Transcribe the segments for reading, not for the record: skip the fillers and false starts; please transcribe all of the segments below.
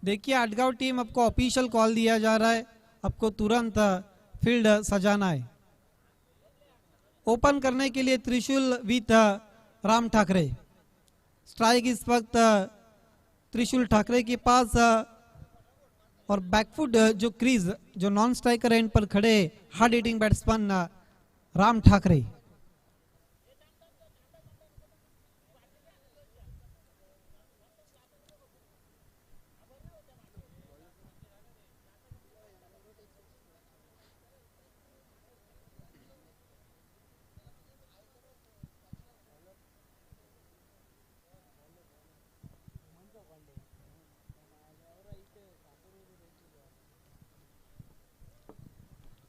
देखिए आटगांव टीम, आपको official call दिया जा रहा है, आपको तुरंत फील्ड सजाना है। ओपन करने के लिए त्रिशूल विथ राम ठाकरे। स्ट्राइक इस वक्त त्रिशूल ठाकरे के पास और बैकफुट जो क्रीज जो नॉन स्ट्राइकर एंड पर खड़े hard hitting batsman Ram Thackeray.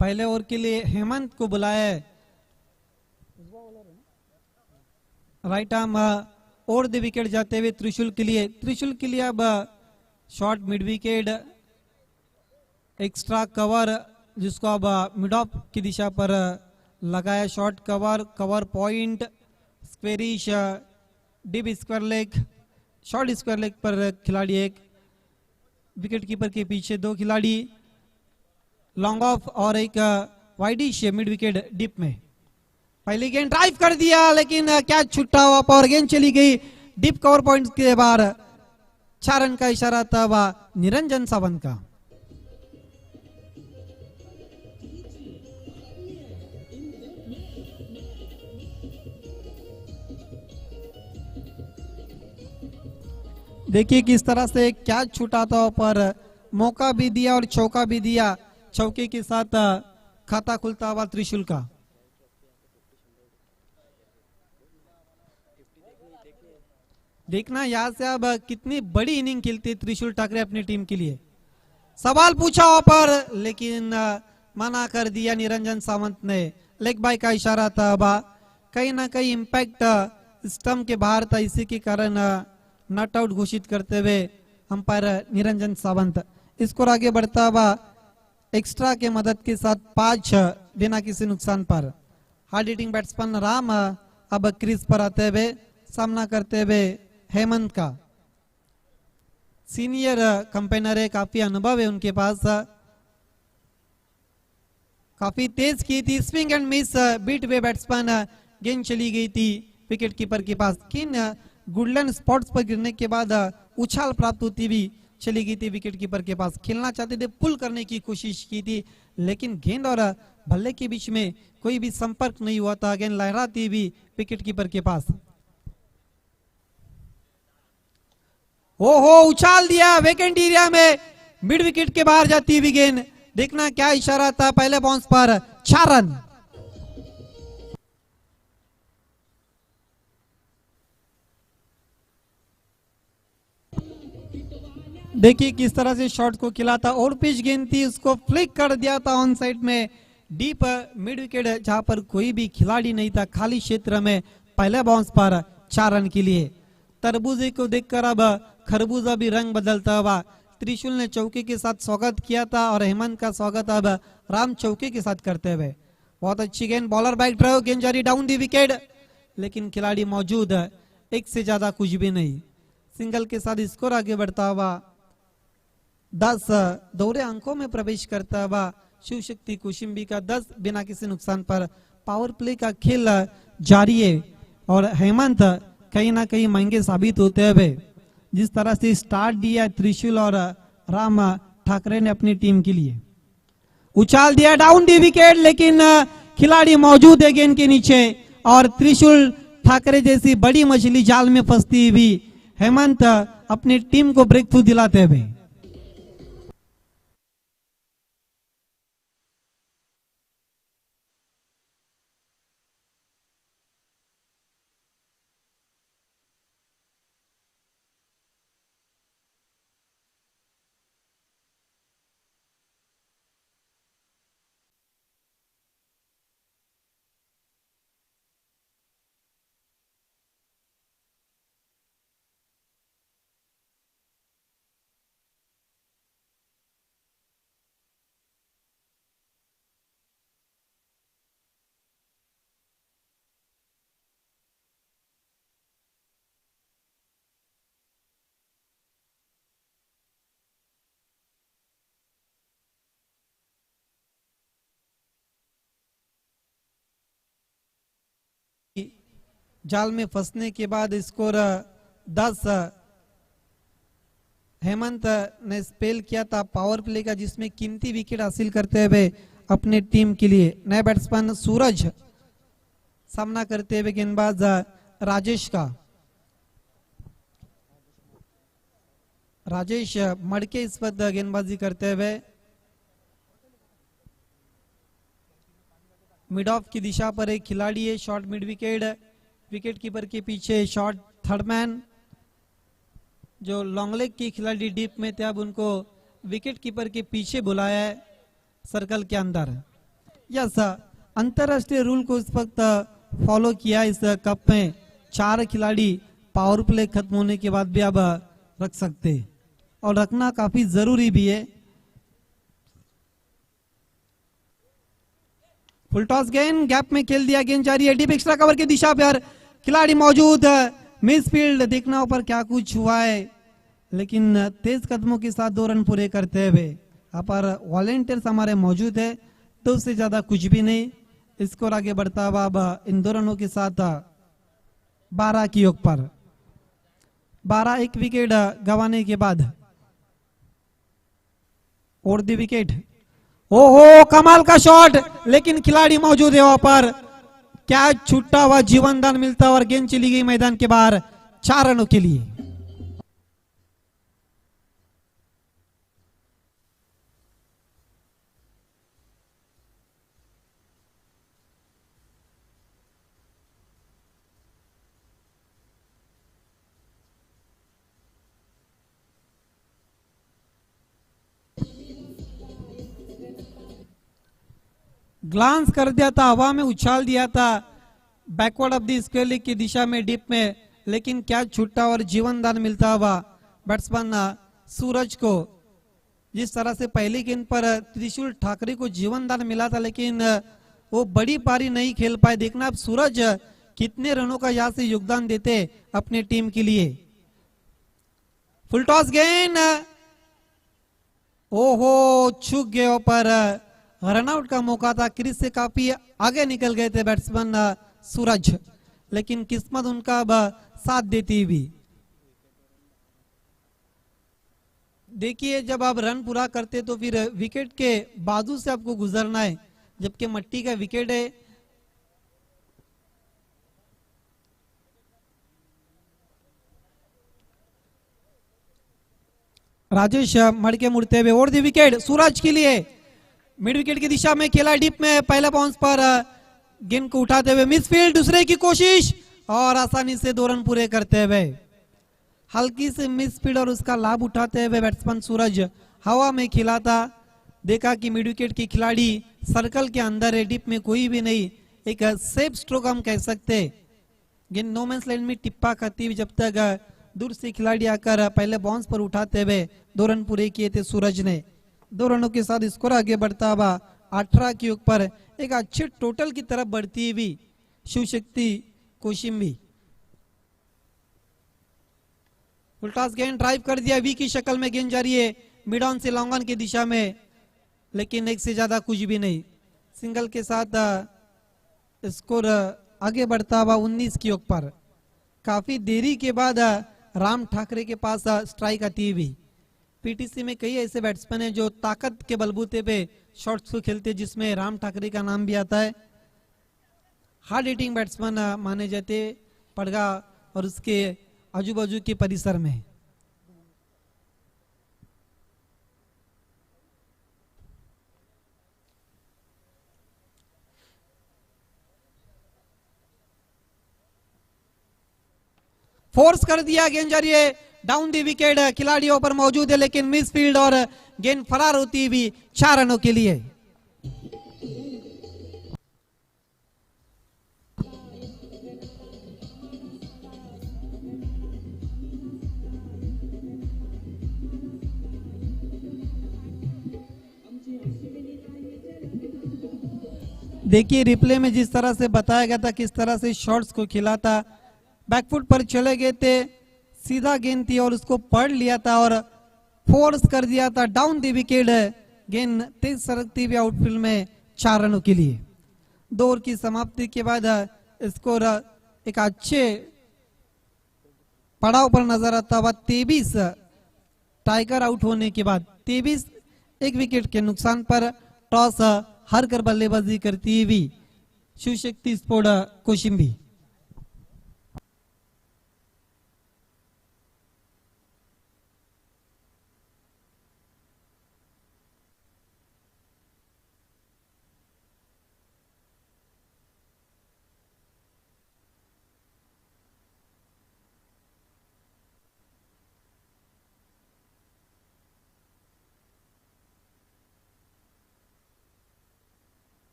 पहले ओवर के लिए हेमंत को बुलाया है। Right arm over the wicket जाते हुए त्रिशूल के लिए अब short mid wicket extra cover जिसको अब मिड ऑफ की दिशा पर लगाया। Short cover point squarish deep square leg short square leg पर खिलाड़ी एक, विकेट कीपर के पीछे दो खिलाड़ी, लॉन्ग ऑफ और एक वाइडिश मिड विकेट डीप में। पहली गेंद ड्राइव कर दिया लेकिन कैच छुट्टा हुआ और गेंद चली गई डीप कवर पॉइंट के बाहर। 4 रन का इशारा था निरंजन सावंत का। देखिए किस तरह से कैच छूटा था पर मौका भी दिया और चौका भी दिया। चौके के साथ खाता खुलता हुआ त्रिशूल का। देखना यहां से अब कितनी बड़ी इनिंग खेलती त्रिशूल ठाकरे अपनी टीम के लिए। सवाल पूछा पर लेकिन मना कर दिया निरंजन सावंत ने। लेग बाय का इशारा था, कहीं ना कहीं इंपैक्ट स्टंप के बाहर था, इसी के कारण नॉट आउट घोषित करते हुए अंपायर निरंजन सावंत। स्कोर आगे बढ़ता हुआ एक्स्ट्रा के मदद के साथ 5 बिना किसी नुकसान पर। हार्ड हिटिंग बैट्समैन राम अब क्रीज पर आते हुए सामना करते हुए हेमंत का। सीनियर कंपेनर है, काफी अनुभव है उनके पास। काफी तेज की थी swing and miss beat way batsman, गेंद चली गई थी विकेट कीपर के पास। किन गुडलैंड स्पॉट्स पर गिरने के बाद उछाल प्राप्त होती हुई चली गई थी विकेट कीपर के पास। खेलना चाहते थे, पुल करने की कोशिश की थी लेकिन गेंद और बल्ले के बीच में कोई भी संपर्क नहीं हुआ था। गेंद लहराती हुई विकेट कीपर के पास। ओहो, उछाल दिया वेकेंट एरिया में, मिड विकेट के बाहर जाती हुई गेंद। देखना क्या इशारा था, पहले बाउंस पर 4 रन। देखिए किस तरह से शॉट को खिला था, और पिच गेंद थी, उसको फ्लिक कर दिया था ऑन साइड में डीप मिड विकेट, जहां पर कोई भी खिलाड़ी नहीं था, खाली क्षेत्र में। पहले बाउंस पर 4 रन के लिए। तरबूजे को देखकर अब खरबूजा भी रंग बदलता हुआ। त्रिशूल ने चौके के साथ स्वागत किया था और हेमंत का स्वागत अब राम चौके के साथ करते हुए। बहुत अच्छी गेंद, बॉलर बैक ड्राइव, गेंद जारी डाउन दी विकेट, लेकिन खिलाड़ी मौजूद है, एक से ज्यादा कुछ भी नहीं। सिंगल के साथ स्कोर आगे बढ़ता हुआ 10 दोहरे अंकों में प्रवेश करता हुआ शिव शक्ति कुशिम्बी का 10 बिना किसी नुकसान पर। पावर प्ले का खेल जारी है और हेमंत कहीं ना कहीं महंगे साबित होते हुए जिस तरह से स्टार्ट दिया त्रिशूल और राम ठाकरे ने अपनी टीम के लिए। उछाल दिया डाउन दी विकेट, लेकिन खिलाड़ी मौजूद है गेंद के नीचे और त्रिशूल ठाकरे जैसी बड़ी मछली जाल में फंसती हुई हेमंत अपनी टीम को ब्रेक थ्रू दिलाते हुए। जाल में फंसने के बाद स्कोर 10 हेमंत ने स्पेल किया था पावर प्ले का, जिसमें कीमती विकेट हासिल करते हुए अपने टीम के लिए नए बैट्समैन सूरज सामना करते हुए गेंदबाज राजेश का। राजेश मड़के इस वक्त गेंदबाजी करते हुए मिड ऑफ की दिशा पर एक खिलाड़ी है, short mid wicket, wicket keeper के पीछे शॉर्ट थर्ड मैन। जो लॉन्ग लेग की खिलाड़ी डीप में थे, अब उनको विकेट कीपर के पीछे बुलाया है सर्कल के अंदर। यस, अंतरराष्ट्रीय रूल को इस वक्त फॉलो किया इस कप में। 4 खिलाड़ी पावर प्ले खत्म होने के बाद भी अब रख सकते और रखना काफी जरूरी भी है। फुल टॉस गेंद गैप में खेल दिया, गेंद जारी है डीप एक्स्ट्रा कवर की दिशा पर, खिलाड़ी मौजूद, मिस फील्ड, देखना ऊपर क्या कुछ हुआ है, लेकिन तेज कदमों के साथ 2 रन पूरे करते हुए यहाँ पर वॉलेंटियर्स हमारे मौजूद है, 2 से ज्यादा कुछ भी नहीं। स्कोर आगे बढ़ता हुआ अब इन 2 रनों के साथ 12 की योग पर, 12 एक विकेट गंवाने के बाद और दी विकेट। ओहो, कमाल का शॉट, लेकिन खिलाड़ी मौजूद है वहां पर, कैच छूटा हुआ, जीवन दान मिलता और गेंद चली गई मैदान के बाहर 4 रनों के लिए। ग्लांस कर दिया था, हवा में उछाल दिया था backward of the square leg की दिशा में डीप में, लेकिन क्या छूटा और जीवन दान मिलता हुआ बैट्समैन सूरज को। जिस तरह से पहली गेंद पर त्रिशूल ठाकरे को जीवन दान मिला था, लेकिन वो बड़ी पारी नहीं खेल पाए। देखना अब सूरज कितने रनों का यहाँ से योगदान देते अपने टीम के लिए। फुल टॉस गेंद, ओहो, छूक गए पर रनआउट का मौका था, क्रीज से काफी आगे निकल गए थे बैट्समैन सूरज, लेकिन किस्मत उनका अब साथ देती हुई। देखिए, जब आप रन पूरा करते तो फिर विकेट के बाजू से आपको गुजरना है, जबकि मट्टी का विकेट है। राजेश मड़के मुड़ते हुए और दी विकेट सूरज के लिए, मिड विकेट की दिशा में खेला डीप में, पहला बाउंस पर गेंद को उठाते हुए मिस फील्ड, दूसरे की कोशिश और आसानी से 2 रन पूरे करते हुए। हल्की से मिस फील्ड और उसका लाभ उठाते हुए बैट्समैन सूरज हवा में खेला था। देखा कि मिड विकेट की खिलाड़ी सर्कल के अंदर है, डीप में कोई भी नहीं, एक सेफ स्ट्रोक हम कह सकते। गेंद नो मैंस लैंड में टिप्पा खाती हुई, जब तक दूर से खिलाड़ी आकर पहले बाउंस पर उठाते हुए 2 रन पूरे किए थे सूरज ने। 2 रनों के साथ स्कोर आगे बढ़ता हुआ 18 की योग पर एक अच्छे टोटल की तरफ बढ़ती हुई शिवशक्ति कोशिम्बी। फुल टॉस गेंद ड्राइव कर दिया, वी की शक्ल में गेंद जारी है मिड ऑन से लॉन्ग ऑन की दिशा में, लेकिन एक से ज्यादा कुछ भी नहीं। सिंगल के साथ स्कोर आगे बढ़ता हुआ 19 की योग पर। काफी देरी के बाद राम ठाकरे के पास स्ट्राइक आती हुई। पीटीसी में कई ऐसे बैट्समैन हैं जो ताकत के बलबूते पे शॉट्स को खेलते, जिसमें राम ठाकरे का नाम भी आता है। हार्ड हिटिंग बैट्समैन माने जाते पड़गा और उसके आजू बाजू के परिसर में। फोर्स कर दिया, गेंद जारी है डाउन दी विकेट, खिलाड़ियों पर मौजूद है लेकिन मिस फील्ड और गेंद फरार होती हुई 4 रनों के लिए। देखिए रिप्ले में जिस तरह से बताया गया था किस तरह से शॉट्स को खेला था, बैकफुट पर चले गए थे, सीधा गेंद थी और उसको पढ़ लिया था और फोर्स कर दिया था डाउन दी विकेट। गेंद तेज सरकती हुई आउटफील्ड में 4 रनों के लिए। 2 ओवर की समाप्ति के बाद स्कोर एक अच्छे पड़ाव पर नजर आता हुआ 23 टाइगर आउट होने के बाद 23 एक विकेट के नुकसान पर टॉस हार कर बल्लेबाजी करती हुई शिवशक्ति स्पोर्ट कोशिम्बी।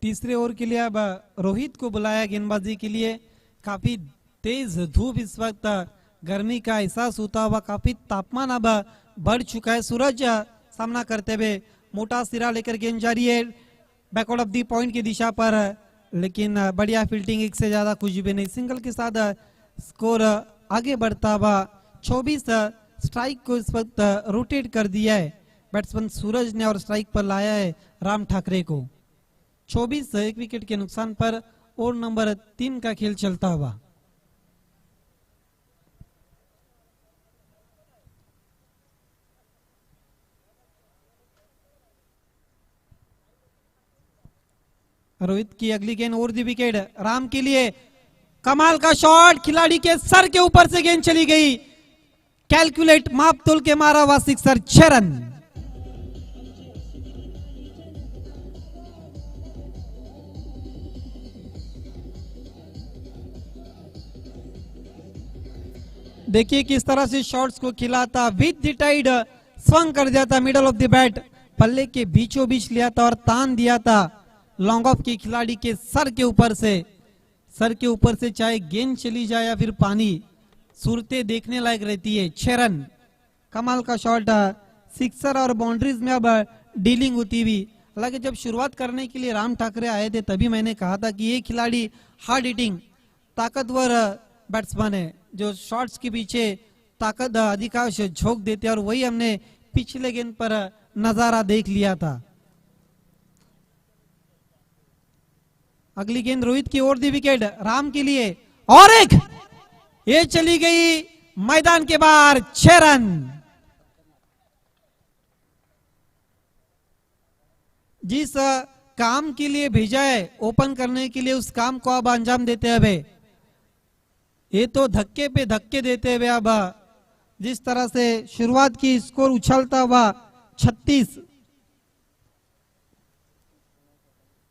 तीसरे ओवर के लिए अब रोहित को बुलाया गेंदबाजी के लिए। काफी तेज धूप इस वक्त, गर्मी का एहसास होता हुआ, काफी तापमान अब बढ़ चुका है। सूरज सामना करते हुए मोटा सिरा लेकर गेंद जारी है बैकवर्ड ऑफ दी पॉइंट की दिशा पर, लेकिन बढ़िया फील्डिंग, एक से ज्यादा कुछ भी नहीं। सिंगल के साथ स्कोर आगे बढ़ता हुआ 24 स्ट्राइक को इस वक्त रोटेट कर दिया है बैट्समैन सूरज ने और स्ट्राइक पर लाया है राम ठाकरे को। 24 एक विकेट के नुकसान पर ओवर नंबर 3 का खेल चलता हुआ। रोहित की अगली गेंद ओवर दी विकेट, राम के लिए कमाल का शॉट, खिलाड़ी के सर के ऊपर से गेंद चली गई, कैलकुलेट माप तोल के मारा हुआ सिक्सर, 6 रन। देखिए किस तरह से शॉट्स को खिलाता, विद द टाइड स्वंग कर दिया था, मिडल ऑफ द बैट पल्ले के बीचों बीच लिया था और तान दिया था लॉन्ग ऑफ के खिलाड़ी के सर के ऊपर से। सर के ऊपर से चाहे गेंद चली जाए या फिर पानी, सूरतें देखने लायक रहती है। 6 रन, कमाल का शॉट, सिक्सर और बाउंड्रीज में अब डीलिंग होती हुई। हालांकि जब शुरुआत करने के लिए राम ठाकरे आए थे तभी मैंने कहा था कि ये खिलाड़ी हार्ड हिटिंग ताकतवर बैट्समैन है, जो शॉट्स के पीछे ताकत अधिकांश झोंक देते हैं, और वही हमने पिछले गेंद पर नजारा देख लिया था। अगली गेंद रोहित की ओर दी विकेट, राम के लिए और एक, ये चली गई मैदान के बाहर, 6 रन। जिस काम के लिए भेजा है ओपन करने के लिए, उस काम को अब अंजाम देते हुए, ये तो धक्के पे धक्के देते हुए अब जिस तरह से शुरुआत की, स्कोर उछलता हुआ 36।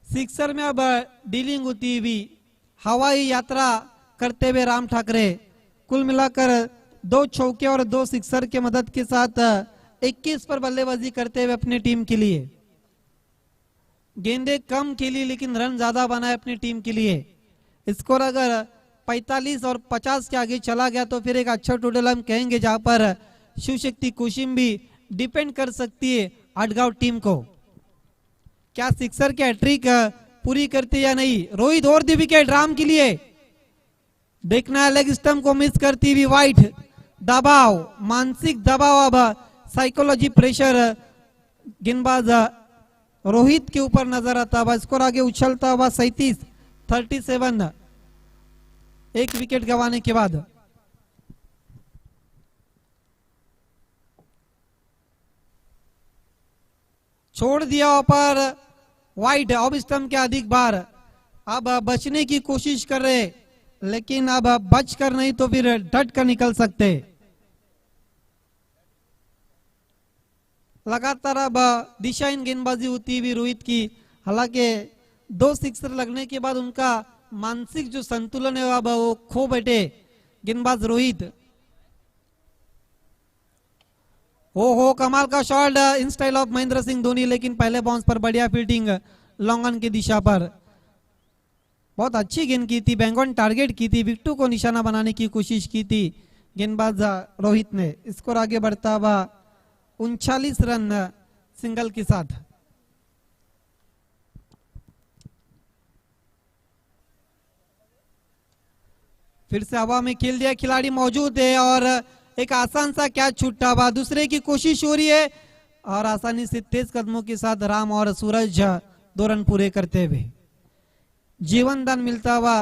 सिक्सर में अब डीलिंग होती हुई, हवाई यात्रा करते हुए राम ठाकरे, कुल मिलाकर 2 चौके और 2 सिक्सर के मदद के साथ 21 पर बल्लेबाजी करते हुए अपनी टीम के लिए। गेंदे कम खेली लेकिन रन ज्यादा बनाए अपनी टीम के लिए। स्कोर अगर 45 और 50 के आगे चला गया तो फिर एक अच्छा टोटल हम कहेंगे, जहां पर शिवशक्ति कोशिम्बी डिपेंड कर सकती है आटगांव टीम को। क्या सिक्सर की हैट्रिक पूरी करती या नहीं। रोहित और दी विकेट राम के लिए, देखना है लेग स्टंप को मिस करती हुई वाइट, दबाव, मानसिक दबाव, अब साइकोलॉजी प्रेशर गेंदबाज रोहित के ऊपर नजर आता हुआ। स्कोर आगे उछलता हुआ 37 एक विकेट गंवाने के बाद। छोड़ दिया पर वाइड, ऑफ स्टंप के अधिक बार, अब बचने की कोशिश कर रहे, लेकिन अब बच कर नहीं तो फिर डट कर निकल सकते। लगातार अब दिशाहीन गेंदबाजी होती हुई रोहित की। हालांकि 2 सिक्सर लगने के बाद उनका मानसिक जो संतुलन है अब वो खो बैठे गेंदबाज रोहित। हो कमाल का shot in style of Mahendra Singh Dhoni, लेकिन पहले बाउंस पर बढ़िया फील्डिंग लॉन्ग ऑन की दिशा पर। बहुत अच्छी गेंद की थी, बैंग ऑन टारगेट की थी, विकेट को निशाना बनाने की कोशिश की थी गेंदबाज रोहित ने। स्कोर आगे बढ़ता हुआ 39 रन सिंगल के साथ। फिर से हवा में खेल दिया, खिलाड़ी मौजूद है और एक आसान सा कैच छूटा हुआ, दूसरे की कोशिश हो रही है और आसानी से तेज कदमों के साथ राम और सूरज 2 रन पूरे करते हुए जीवन दान मिलता हुआ।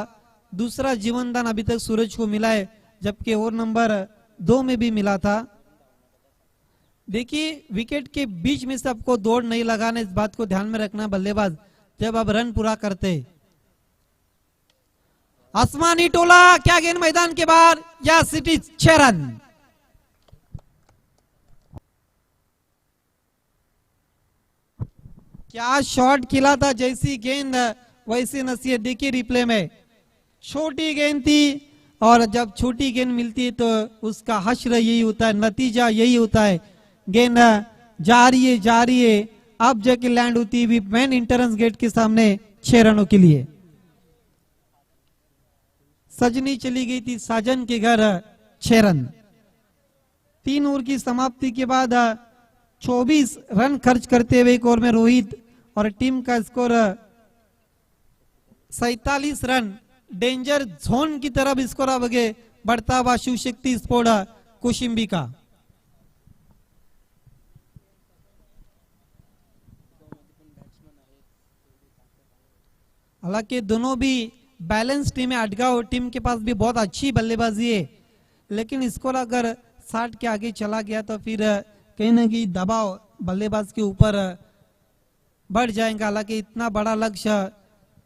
दूसरा जीवन दान अभी तक सूरज को मिला है, जबकि ओवर नंबर 2 में भी मिला था। देखिए विकेट के बीच में से आपको दौड़ नहीं लगाना, इस बात को ध्यान में रखना बल्लेबाज जब आप रन पूरा करते। आसमानी टोला, क्या गेंद मैदान के बाहर या सिटी 6 रन। क्या शॉट खेला था, जैसी गेंद वैसी नसीहत। देखिए रिप्ले में छोटी गेंद थी और जब छोटी गेंद मिलती है तो उसका हश्र यही होता है, नतीजा यही होता है। गेंद जा रही है अब जाके लैंड होती हुई मेन इंटरेंस गेट के सामने 6 रनों के लिए। सजनी चली गई थी साजन के घर 6 रन। 3 ओवर की समाप्ति के बाद 24 रन खर्च करते हुए एक ओवर में रोहित और टीम का स्कोर 47 रन। डेंजर जोन की तरफ स्कोर आगे बढ़ता हुआ शिव शक्ति स्पोर्ट कोशिम्बी का। हालांकि दोनों भी बैलेंस टीम है, अडगांव टीम के पास भी बहुत अच्छी बल्लेबाजी है, लेकिन स्कोर अगर 60 के आगे चला गया तो फिर कहीं ना कहीं दबाव बल्लेबाज के ऊपर बढ़ जाएगा। हालांकि इतना बड़ा लक्ष्य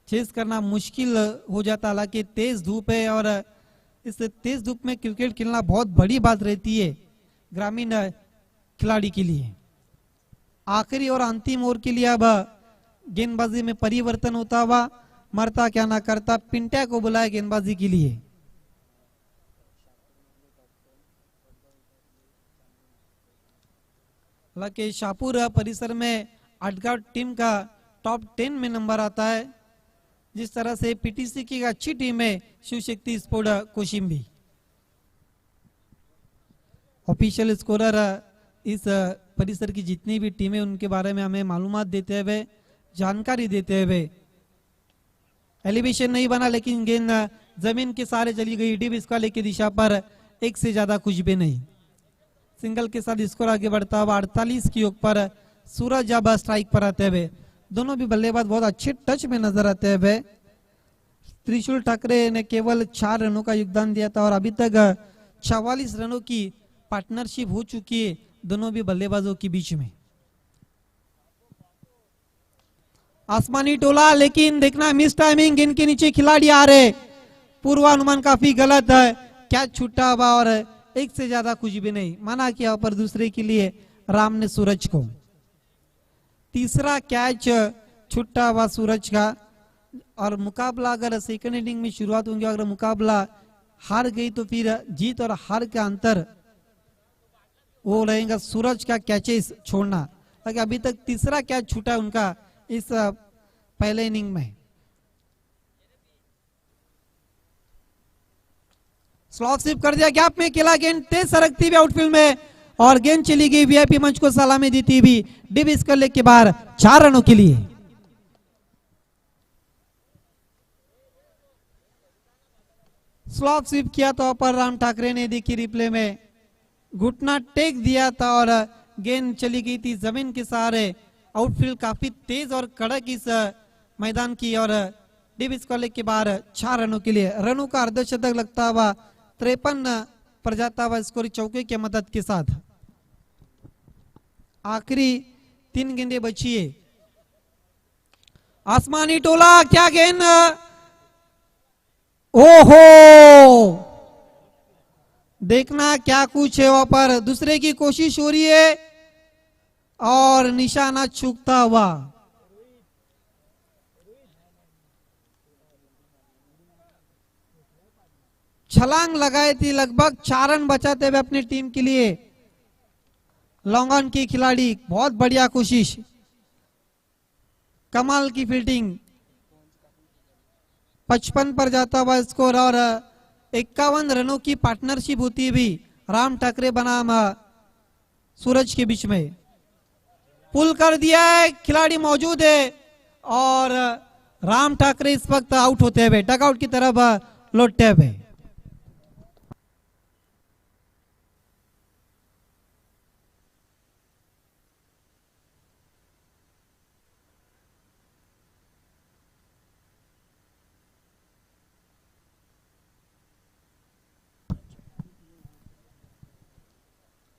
चेस करना मुश्किल हो जाता, हालांकि तेज धूप है और इस तेज धूप में क्रिकेट खेलना बहुत बड़ी बात रहती है ग्रामीण खिलाड़ी के लिए। आखिरी और अंतिम ओवर के लिए अब गेंदबाजी में परिवर्तन होता हुआ, मरता क्या ना करता, पिंट्या को बुलाया गेंदबाजी के लिए। हालांकि शाहपुर परिसर में अडगांव टीम का टॉप 10 में नंबर आता है। जिस तरह से पीटीसी की अच्छी टीम है Shiv Shakti sport कोशिम्बी। Official scorer इस परिसर की जितनी भी टीमें उनके बारे में हमें मालूमात देते हुए, जानकारी देते हुए। एलिवेशन नहीं बना लेकिन गेंद जमीन के सहारे चली गई डीप स्क्वायर की दिशा पर, 1 से ज्यादा कुछ भी नहीं। सिंगल के साथ स्कोर आगे बढ़ता हुआ 48 की योग पर सूरज अब स्ट्राइक पर आते हुए। दोनों भी बल्लेबाज बहुत अच्छे टच में नजर आते हुए। त्रिशूल ठाकरे ने केवल 4 रनों का योगदान दिया था और अभी तक 44 रनों की पार्टनरशिप हो चुकी है दोनों भी बल्लेबाजों के बीच में। आसमानी टोला, लेकिन देखना मिस टाइमिंग, गेंद के नीचे खिलाड़ी आ रहे, पूर्वानुमान काफी गलत है, कैच छूटा हुआ और 1 से ज्यादा कुछ भी नहीं। माना किया पर दूसरे के लिए राम ने सूरज को। तीसरा कैच छूटा हुआ सूरज का और मुकाबला अगर सेकंड इनिंग में शुरुआत होंगे, अगर मुकाबला हार गई तो फिर जीत और हार का अंतर वो रहेगा सूरज का कैचेस छोड़ना। ताकि अभी तक तीसरा कैच छूटा उनका इस पहले इनिंग में। स्लॉप स्लिप कर दिया, गैप में खेला, गेंद तेज सरकती हुई आउटफील्ड में और गेंद चली गई वीआईपी मंच को सलामी देती हुई डिप स्क्वायर लेग के बाहर 4 रनों के लिए। स्लॉप स्वीप किया तो पर राम ठाकरे ने देखी रिप्ले में घुटना टेक दिया था और गेंद चली गई थी जमीन के सहारे। आउटफील्ड काफी तेज और कड़क इस मैदान की और डिप स्क्वायर लेग के बाहर 4 रनों के लिए। रनों का अर्धशतक लगता हुआ 53 पर जाता हुआ स्कोर चौके की मदद के साथ। आखिरी 3 गेंदें बची है। आसमानी टोला, क्या गेंद, ओहो, देखना क्या कुछ है वहां पर। दूसरे की कोशिश हो रही है और निशाना चूकता हुआ। छलांग लगाई थी, लगभग 4 रन बचाते हुए अपनी टीम के लिए। लॉन्ग ऑन की खिलाड़ी, बहुत बढ़िया कोशिश, कमाल की फील्डिंग। 55 पर जाता हुआ स्कोर और 51 रनों की पार्टनरशिप होती हुई राम ठाकरे बनाम सूरज के बीच में। पुल कर दिया है, खिलाड़ी मौजूद है और राम ठाकरे इस वक्त आउट होते हुए डगआउट की तरफ लौटते हुए।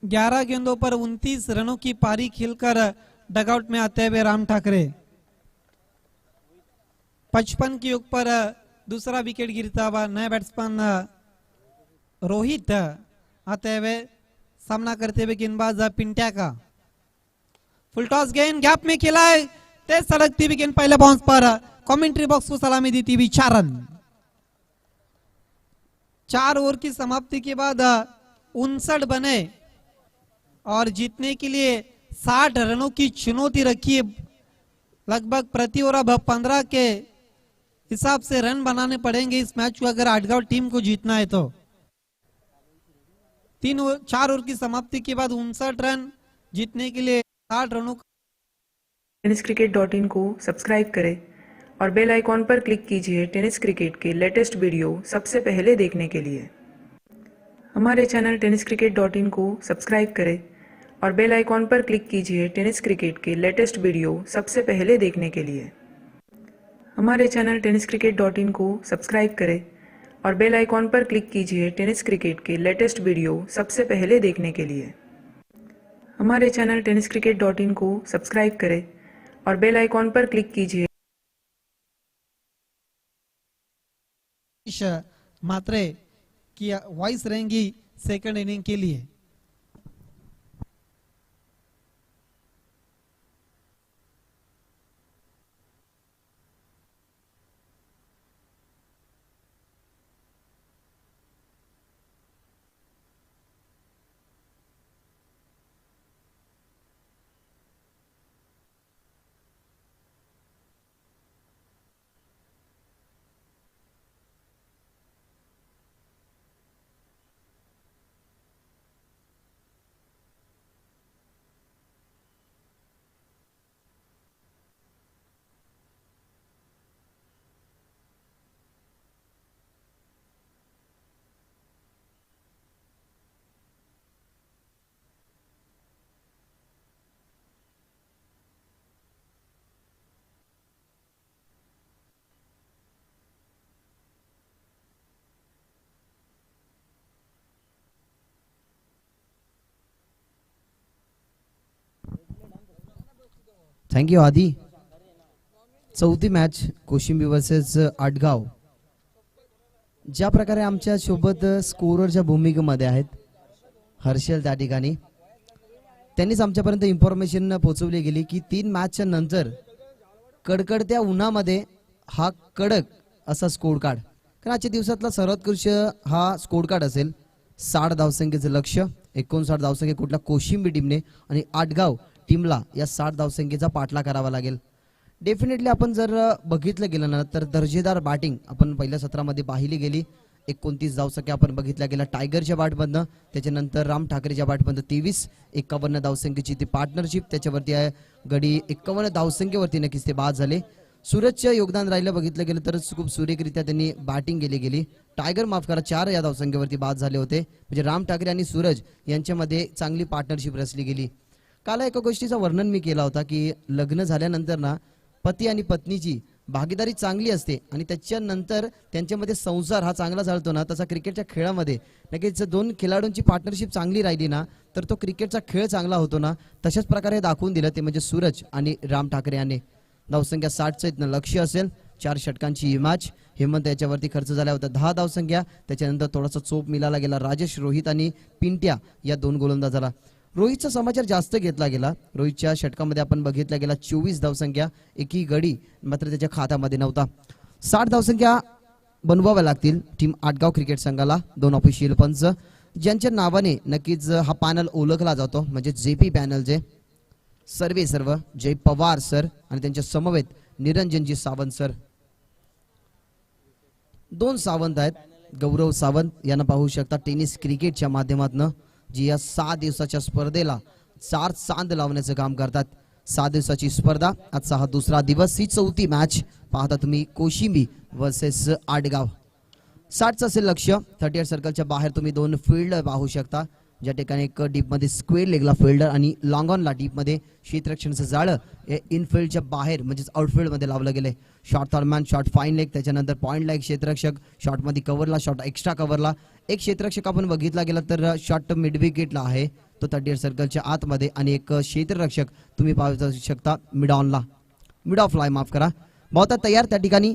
11 गेंदों पर 29 रनों की पारी खेलकर डगआउट में आते हुए राम ठाकरे। 55 की युग पर दूसरा विकेट गिरता हुआ नए बैट्समैन रोहित आते हुए सामना करते हुए गेंदबाज पिंट्या का। फुल टॉस गेंद गैप में खेला है, तेज सड़कती हुई गेंद पहले बाउंस पर, कमेंट्री बॉक्स को सलामी देती हुई 4 रन। 4 ओवर की समाप्ति के बाद 59 बने और जीतने के लिए 60 रनों की चुनौती रखी है। लगभग प्रति ओवर अब 15 के हिसाब से रन बनाने पड़ेंगे इस मैच को अगर आठगांव टीम को जीतना है तो। 4 ओवर की समाप्ति के बाद 59 रन जीतने के लिए 60 रनों। tenniscricket.in को सब्सक्राइब करें और बेल आइकॉन पर क्लिक कीजिए टेनिस क्रिकेट के लेटेस्ट वीडियो सबसे पहले देखने के लिए। हमारे चैनल tenniscricket.in को सब्सक्राइब करें और बेल आइकॉन पर क्लिक कीजिए टेनिस क्रिकेट के लेटेस्ट वीडियो सबसे पहले देखने के लिए। हमारे चैनल tenniscricket.in को सब्सक्राइब करें और बेल आइकॉन पर क्लिक कीजिए टेनिस क्रिकेट के लेटेस्ट वीडियो सबसे पहले देखने के लिए। हमारे चैनल tenniscricket.in को सब्सक्राइब करें और बेल आइकॉन पर क्लिक कीजिए। मात्रे की वॉइस रहेंगी सेकंड इनिंग के लिए। थँक यू आदी। चौथी मॅच कोशिंबी वर्सेस आटगाव। ज्या प्रकारे आमच्या सोबत स्कोररच्या भूमिकेमध्ये आहेत हर्षल, त्या ठिकाणी त्यांनीच आमच्यापर्यंत इन्फॉर्मेशन पोहोचवली गेली की 3 मॅचच्या नंतर कडकडत्या उन्हामध्ये हा कडक असा स्कोर कार्ड, कारण आजच्या दिवसातला सर्वोत्कृष्ट हा स्कोर कार्ड असेल। 60 धावसंख्येचं लक्ष्य, 59 धावसंख्ये कुठल्या कोशिंबी टीमने आणि आटगाव टीमला या 60 धावसंख्येचा पाठला करावा लागेल। डेफिनेटली आपण जर बघितलं गेलं ना तर दर्जेदार बॅटिंग आपण पहिल्या सत्रामध्ये पाहिली गेली। 29 धावसंख्या आपण बघितल्या गेल्या टायगरच्या बॅटमधनं, त्याच्यानंतर राम ठाकरेच्या बॅटमधनं 23, 51 धावसंख्येची ती पार्टनरशिप, त्याच्यावरती आहे गडी 51 धावसंख्येवरती नक्कीच ते बाद झाले। सूरजचं योगदान राहिलं बघितलं गेलं तर खूप सुरेखरित्या त्यांनी बॅटिंग गेली। टायगर माफ करा 4 या धावसंख्येवरती बाद झाले होते, म्हणजे राम ठाकरे आणि सूरज यांच्यामध्ये चांगली पार्टनरशिप रचली गेली। काल एका गोष्टीचं वर्णन मी केला होता की लग्न झाल्यानंतर ना पती आणि पत्नीची भागीदारी चांगली असते आणि त्याच्यानंतर त्यांच्यामध्ये संसार हा चांगला चालतो ना, तसा क्रिकेटच्या खेळामध्ये नक्कीच 2 खेळाडूंची पार्टनरशिप चांगली राहिली ना तर तो क्रिकेटचा खेळ चांगला होतो ना। तशाच प्रकारे दाखवून दिलं ते म्हणजे सूरज आणि राम ठाकरे यांनी। धावसंख्या 60चं इथनं लक्ष्य असेल, 4 षटकांची ही मॅच। हेमंत याच्यावरती खर्च झाला होता 10 धावसंख्या, त्याच्यानंतर थोडासा चोप मिळाला गेला राजेश, रोहित आणि पिंट्या या 2 गोलंदाजाला। रोहितचा समाचार जास्त घेतला गेला। रोहितच्या षटकामध्ये आपण बघितला गेला 24 धावसंख्या, एकही गडी मात्र त्याच्या खात्यामध्ये नव्हता। 60 धावसंख्या बनवाव्या लागतील टीम आटगाव क्रिकेट संघाला। 2 ऑफिशियल पंच ज्यांच्या नावाने नक्कीच हा पॅनल ओळखला जातो म्हणजे जेपी पॅनलचे सर्व जय पवार सर आणि त्यांच्या समवेत निरंजनजी सावंत सर। 2 सावंत आहेत, गौरव सावंत यांना पाहू शकता टेनिस क्रिकेटच्या माध्यमातून जी या 6 दिवसाच्या स्पर्धेला 4 चांद लावण्याचं काम करतात। 6 दिवसाची स्पर्धा, आजचा हा दुसरा दिवस, ही चौथी मॅच पाहता तुम्ही कोशिंबी वर्सेस आटगाव। 60चं असेल लक्ष्य। 38 सर्कलच्या बाहेर तुम्ही 2 फील्ड पाहू शकता, ज्या ठिकाणी एक डीप मध्ये स्क्वेअर लेगला फिल्डर आणि लॉंग ऑनला डीप मध्ये क्षेत्ररक्षणाचं जाळं इनफिल्डच्या बाहेर म्हणजेच आउटफील्ड मध्ये लावलं गेले। Short third man, short fine leg, त्याच्यानंतर पॉइंटला एक क्षेत्ररक्षक, शॉर्ट मध्ये कव्हरला, शॉर्ट एक्स्ट्रा कव्हरला एक क्षेत्ररक्षक आपण बघितला गेला तर शॉर्ट मिड विकेटला आहे तो 38 सर्कलच्या आतमध्ये आणि एक क्षेत्ररक्षक तुम्ही पाहू शकता मिड ऑफ लाय माफ करा. बॉल तयार त्या ठिकाणी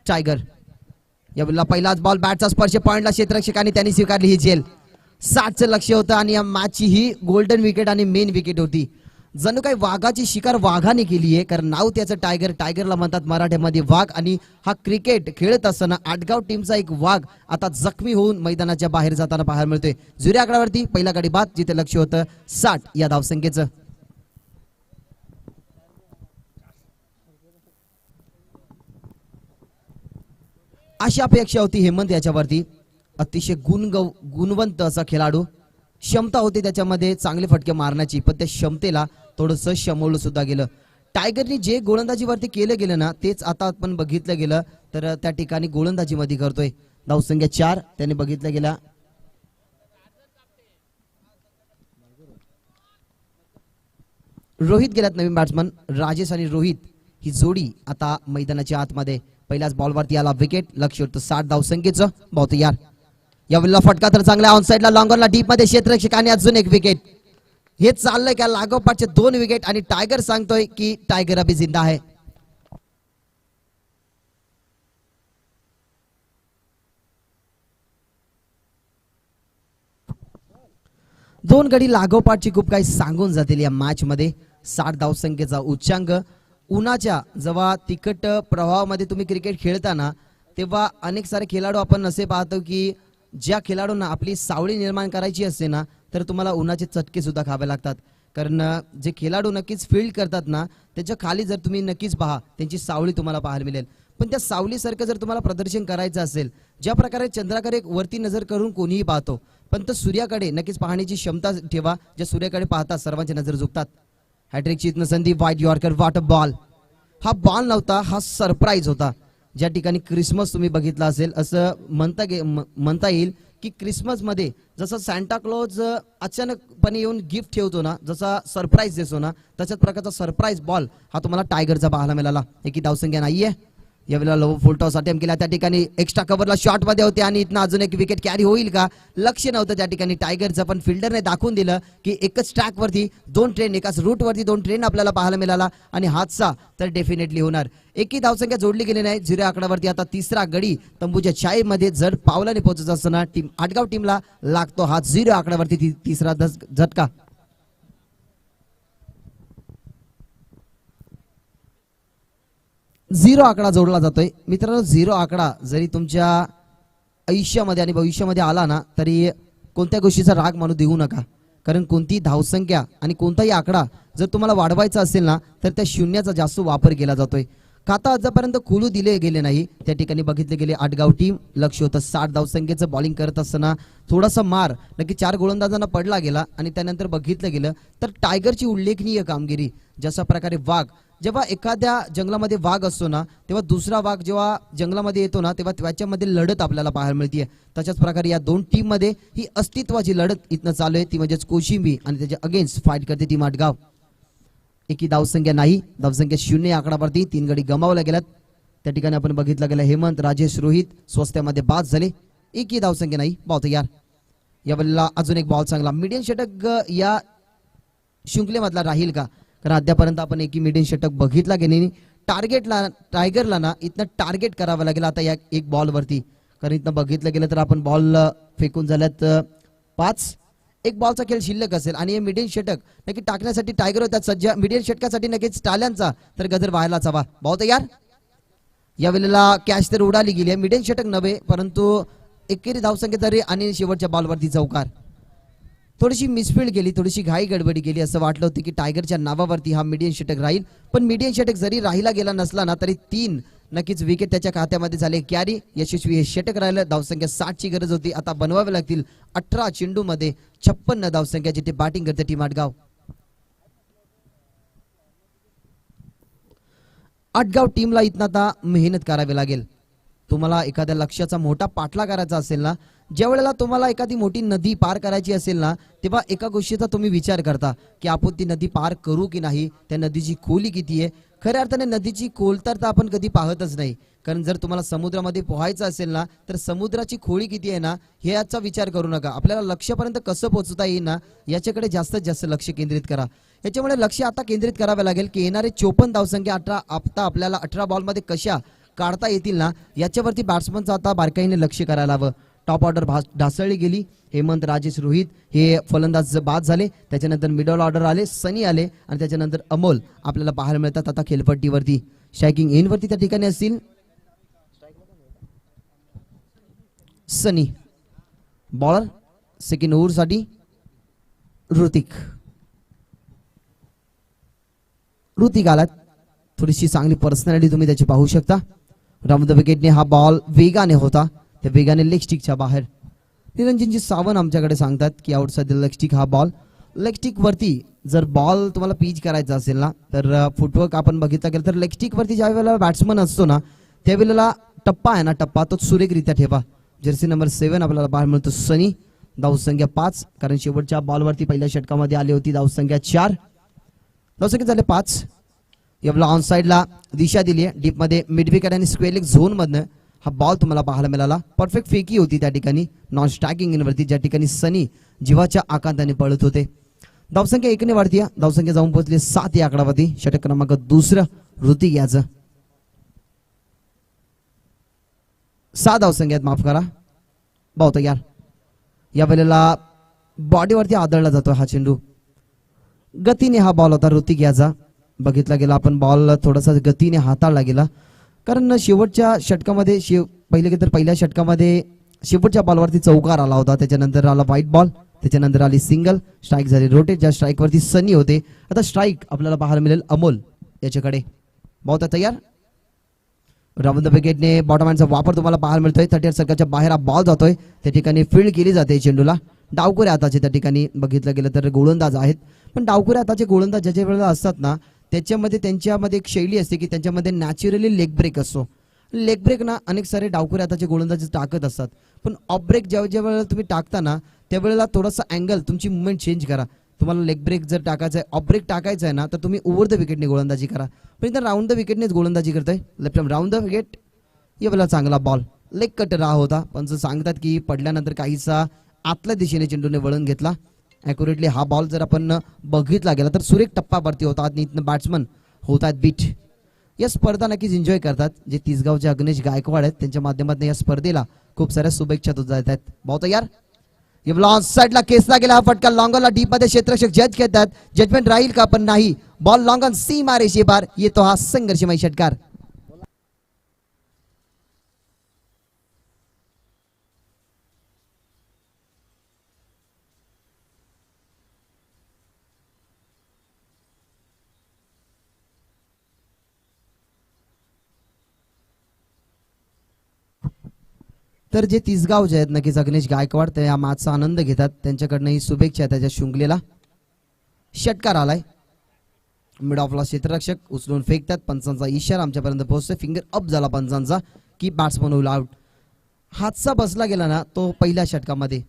टायगर. या बॉलला पहिलाच बॉल बॅटचा स्पर्श पॉइंटला क्षेत्ररक्षकाने त्यांनी स्वीकारली ही झेल. 60चं लक्ष होतं आणि या मॅचची ही गोल्डन विकेट आणि मेन विकेट होती. जणू काही वाघाची शिकार वाघाने केली आहे, कारण नाव त्याचं टायगर. टायगरला म्हणतात मराठीमध्ये वाघ. आणि हा क्रिकेट खेळत असताना आटगाव टीमचा एक वाघ आता जखमी होऊन मैदानाच्या बाहेर जाताना पाहायला मिळतोय. जुऱ्या आकड्यावरती पहिला गडी बाद, जिथे लक्ष होतं 60 या धावसंख्येचं. अशी अपेक्षा होती हेमंत याच्यावरती. अतिशय गुणवंत असा खेळाडू, क्षमता होती त्याच्यामध्ये चांगले फटके मारण्याची, पण त्या क्षमतेला थोडंसं शमवलं सुद्धा गेलं. टायगरनी जे गोलंदाजीवरती केलं गेलं ना, तेच आता आपण बघितलं गेलं तर त्या ठिकाणी गोलंदाजीमध्ये करतोय. धावसंख्या 4 त्याने बघितलं गेला. रोहित गेल्यात नवीन बॅट्समन. राजेश आणि रोहित ही जोडी आता मैदानाच्या आतमध्ये. पहिल्याच बॉलवरती आला विकेट. लक्ष होतं 60 धावसंख्येचं. बहुत यार या वेळेला फटका तर चांगला ऑन साइडला लॉंगॉनला डीप मध्ये क्षेत्ररक्षकाने अजून एक विकेट. हे चाललंय का लागोपाठचे 2 विकेट आणि टायगर सांगतोय की टायगर अभी जिंदा है. दोन गडी लागोपाठची खूप काही सांगून जातील या मॅच मध्ये. 60 धावसंख्येचा उच्चांक. उन्हाच्या जेव्हा तिखट प्रवाहामध्ये तुम्ही क्रिकेट खेळताना तेव्हा अनेक सारे खेळाडू आपण असे पाहतो की ज्या खेळाडूंना आपली सावळी निर्माण करायची असते ना, तर तुम्हाला उन्हाचे चटके सुद्धा खावे लागतात. कारण जे खेळाडू नक्कीच फील्ड करतात ना, त्याच्या खाली जर तुम्ही नक्कीच पहा त्यांची सावळी तुम्हाला पाहायला मिळेल. पण त्या सावलीसारखं जर तुम्हाला प्रदर्शन करायचं असेल, ज्या प्रकारे चंद्राकडे वरती नजर करून कोणीही पाहतो, पण तो सूर्याकडे नक्कीच पाहण्याची क्षमता ठेवा. ज्या सूर्याकडे पाहता सर्वांची नजर झुकतात. हॅट्रिकची संधी. White yorker. What a ball. हा बॉल नव्हता, हा सरप्राईज होता. ज्या ठिकाणी क्रिसमस तुम्ही बघितला असेल, असं म्हणता येईल की क्रिसमस मध्ये जसं सांता क्लॉज अचानकपणे येऊन गिफ्ट ठेवतो ना, जसा सरप्राईज देतो ना, तशाच प्रकारचा सरप्राईज बॉल हा तुम्हाला टायगरचा पाहायला मिळाला. एकी धावसंख्या नाहीये. यावेळेला लो फुल टॉस अटेम्प्ट केला. त्या ठिकाणी एक्स्ट्रा कव्हरला शॉट मध्ये होते आणि इथनं अजून एक विकेट कॅरी होईल का लक्ष नव्हतं त्या ठिकाणी टायगरचं. पण फिल्डरने दाखवून दिलं की एकच ट्रॅक वरती 2 ट्रेन, एकाच रूट वरती 2 ट्रेन आपल्याला पाहायला मिळाला आणि हादसा तर डेफिनेटली होणार. एकी धावसंख्या जोडली गेली नाही. 0 आकड्यावरती आता तिसरा गडी तंबूच्या छायेमध्ये जड पावलाने पोहोचत असताना टीम आटगाव टीमला लागतो हा 0 आकड्यावरती तिसरा झटका. झिरो आकडा जोडला जातोय. मित्रांनो, 0 आकडा जरी तुमच्या आयुष्यामध्ये आणि भविष्यामध्ये आला ना, तरी कोणत्या गोष्टीचा राग मानू देऊ नका. कारण कोणती धावसंख्या आणि कोणताही आकडा जर तुम्हाला वाढवायचा असेल ना, तर त्या शून्याचा जास्त वापर केला जातोय. खाता आजपर्यंत खुलू दिले गेले नाही. त्या ठिकाणी बघितले गेले आटगाव टीम. लक्ष होतं 60 धावसंख्येचं. बॉलिंग करत असताना थोडासा मार नक्की 4 गोलंदाजांना पडला गेला आणि त्यानंतर बघितलं गेलं तर टायगरची उल्लेखनीय कामगिरी. जशा प्रकारे वाघ, जेव्हा एखाद्या जंगलामध्ये वाघ असतो ना, तेव्हा दुसरा वाघ जेव्हा जंगलामध्ये येतो ना, तेव्हा त्याच्यामध्ये लढत आपल्याला पाहायला मिळते. तशाच प्रकारे या 2 टीम मध्ये ही अस्तित्वाची लढत इथनं चालू आहे. ती म्हणजेच कोशिंबी आणि त्याच्या अगेन्स्ट फाईट करते टीम आटगाव. एकी धावसंख्या नाही. धावसंख्या 0 आकडावरती 3 गडी गमावल्या गेल्यात. त्या ठिकाणी आपण बघितलं गेलं हेमंत, राजेश, रोहित स्वस्त्यामध्ये बाद झाले. एकी धावसंख्या नाही. बहुत यार या वेळेला अजून एक बॉल चांगला. मीडियम षटक या शृंखलेमधला राहील का? कारण अद्यापर्यंत आपण एकी मीडियम षटक बघितला गेले. टार्गेटला टायगरला ना इथनं टार्गेट करावं लागेल आता या एक बॉल वरती. कारण इथनं बघितलं गेलं तर आपण बॉल फेकून झाल्यात 5. एक बॉलचा खेळ शिल्लक असेल आणि हे मीडियम षटक नक्की टाकण्यासाठी टायगर होतात सज्ज. मीडियम षटकासाठी नक्कीच टाल्यांचा तर गजर व्हायलाच हवा. बहुत यार या वेळेला कॅच तर उडाली गेली आहे. मीडियम षटक नव्हे, परंतु एकेरी धावसंख्या तरी आणि शेवटच्या बॉलवरती चौकार. थोडीशी मिसफील्ड गेली, थोडीशी घाई गडबडी गेली. असं वाटलं होतं की टायगरच्या नावावरती हा मीडियम षटक राहील, पण मीडियम षटक जरी राहिला गेला नसला ना, तरी 3 नक्कीच विकेट त्याच्या खात्यामध्ये झाले. कॅरी यशस्वी हे षटक राहिलं. धावसंख्या 60 ची गरज होती. आता बनवावे लागतील 18 चेंडू मध्ये 56 धावसंख्या, जिथे बॅटिंग करते टीम आटगाव. आटगाव टीमला इथं आता मेहनत करावी लागेल. तुम्हाला एखाद्या लक्ष्याचा मोठा पाठला करायचा असेल ना, ज्या वेळेला तुम्हाला एखादी मोठी नदी पार करायची असेल ना, तेव्हा एका गोष्टीचा तुम्ही विचार करता की आपण ती नदी पार करू की नाही, त्या नदीची खोली किती आहे, खऱ्या अर्थाने नदीची खोलतर तर आपण कधी पाहतच नाही, कारण जर तुम्हाला समुद्रामध्ये पोहायचं असेल ना तर समुद्राची खोली किती आहे ना हे याचा विचार करू नका, आपल्याला लक्ष्यापर्यंत कसं पोहोचता येईल ना याच्याकडे जास्तीत जास्त लक्ष केंद्रित करा. याच्यामुळे लक्ष आता केंद्रित करावे लागेल की येणारे 54 धावसंख्या आता आपल्याला 18 बॉलमध्ये कशा काढता येतील ना याच्यावरती बॅट्समनचं आता बारकाईने लक्ष करायला हवं. टॉप ऑर्डर ढासळली गेली, हेमंत, राजेश, रोहित हे फलंदाज बाद झाले, त्याच्यानंतर मिडल ऑर्डर आले, सनी आले आणि त्याच्यानंतर अमोल आपल्याला पाहायला मिळतात आता खेळपट्टीवरती. स्ट्रायकिंग एंड वरती त्या ठिकाणी असतील सनी, बॉलर सेकंड ओव्हर साठी ऋतिक आलात. थोडीशी चांगली पर्सनॅलिटी तुम्ही त्याची पाहू शकता. राऊंड द विकेटने हा बॉल वेगाने होता, त्या वेगाने लेग स्टिकच्या बाहेर. निरंजनजी सावंत आमच्याकडे सांगतात की आउटसाइड लेग स्टिक हा बॉल. लेग स्टिक वरती जर बॉल तुम्हाला पिच करायचा असेल ना तर फुटवर्क आपण बघितला गेलं तर लेग स्टिक वरती ज्या वेळेला बॅट्समन असतो ना त्यावेळेला टप्पा आहे ना टप्पा तो सुरेखरित्या ठेवा. जर्सी नंबर 7 आपल्याला बाहेर मिळतो सनी. धावसंख्या 5, कारण शेवटच्या बॉलवरती पहिल्या षटकामध्ये आली होती धावसंख्या 4. धावसंख्या झाले 5. याला ऑन साइडला दिशा दिली आहे डीप मध्ये मिड विकेट आणि स्क्वेअर लेग झोन मधनं हा बॉल तुम्हाला पाहायला मिळाला. परफेक्ट फेकी होती त्या ठिकाणी नॉन स्ट्रायकिंग इनवरती, ज्या ठिकाणी सनी जीवाच्या आकांताने पळत होते. धावसंख्या 1 ने वाढती, धावसंख्या जाऊन पोहोचली 7 या आकडावरती. षटक क्रमांक 2 ऋतिक याचं 6 धावसंख्यात, माफ करा भाऊ तयार. या वेळेला बॉडीवरती आदळला जातो हा चेंडू. गतीने हा बॉल होता ऋतिक याचा. बघितला गेला आपण बॉल थोडासा गतीने हाताळला गेला, कारण शेवटच्या षटकामध्ये पहिल्या षटकामध्ये शेवटच्या बॉलवरती चौकार आला होता, त्याच्यानंतर आला व्हाईट बॉल, त्याच्यानंतर आली सिंगल, स्ट्राईक झाली रोटेट. ज्या स्ट्राईक वरती सनी होते, आता स्ट्राईक आपल्याला पाहायला मिळेल अमोल याच्याकडे. बहुत तयार. राऊंड द विकेटने बॉटम हँडचा वापर तुम्हाला पाहायला मिळतोय. 38 सर्कलच्या बाहेर हा बॉल जातोय, त्या ठिकाणी फील्ड केली जाते चेंडूला. डावकुरे हाताचे त्या ठिकाणी बघितलं गेलं तर गोलंदाज आहेत, पण डावकुरे हाताचे गोलंदाज ज्याच्या वेळेला असतात ना त्यांच्यामध्ये एक शैली असते की त्यांच्यामध्ये नॅचरली लेग ब्रेक असतो. लेग ब्रेक ना अनेक सारे डावकुरे हाताचे गोलंदाज टाकत असतात, पण ऑफ ब्रेक ज्या वेळेला तुम्ही टाकता ना त्यावेळेला थोडासा अँगल तुमची मुवमेंट चेंज करा. तुम्हाला लेग ब्रेक जर टाकायचा आहे, ऑफ ब्रेक टाकायचा आहे ना तर तुम्ही ओव्हर द विकेटने गोलंदाजी करा, पण इथं राऊंड द विकेटनेच गोलंदाजी करताय. Left arm round the wicket. या वेळेला चांगला बॉल लेग कट राह होता, पण सांगतात की पडल्यानंतर काहीसा आतल्या दिशेने चेंडूने वळण घेतला. ॲक्युरेटली हा बॉल जर आपण बघितला गेला तर सुरेख टप्पा वरती होता. आणि इथनं बॅट्समन होतात बीट. या स्पर्धा नक्कीच एन्जॉय करतात जे तिसगावचे अग्नेश गायकवाड आहेत, त्यांच्या माध्यमातून या स्पर्धेला खूप साऱ्या शुभेच्छा जात आहेत. बहुत तयार. ऑन साइडला केसला गेला हा फटका लॉंगॉनला डीप मध्ये क्षेत्ररक्षक जज घेतात. जजमेंट राहील का, पण नाही. बॉल लॉंगॉन सीमा रेषे पार येतो हा संघर्षमय षटकार. तर जे तिसगावचे आहेत नक्कीच अग्नेश गायकवाड ते या मॅचचा आनंद घेतात, त्यांच्याकडनं ही शुभेच्छा त्याच्या शृंखलेला. षटकार आलाय मिड ऑफला, क्षेत्ररक्षक उचलून फेकतात. पंचांचा इशारा आमच्यापर्यंत पोहोचतोय. फिंगर अप झाला पंचांचा की बॅट्समन होईल आउट. हातचा बसला गेला ना तो पहिल्या षटकामध्ये.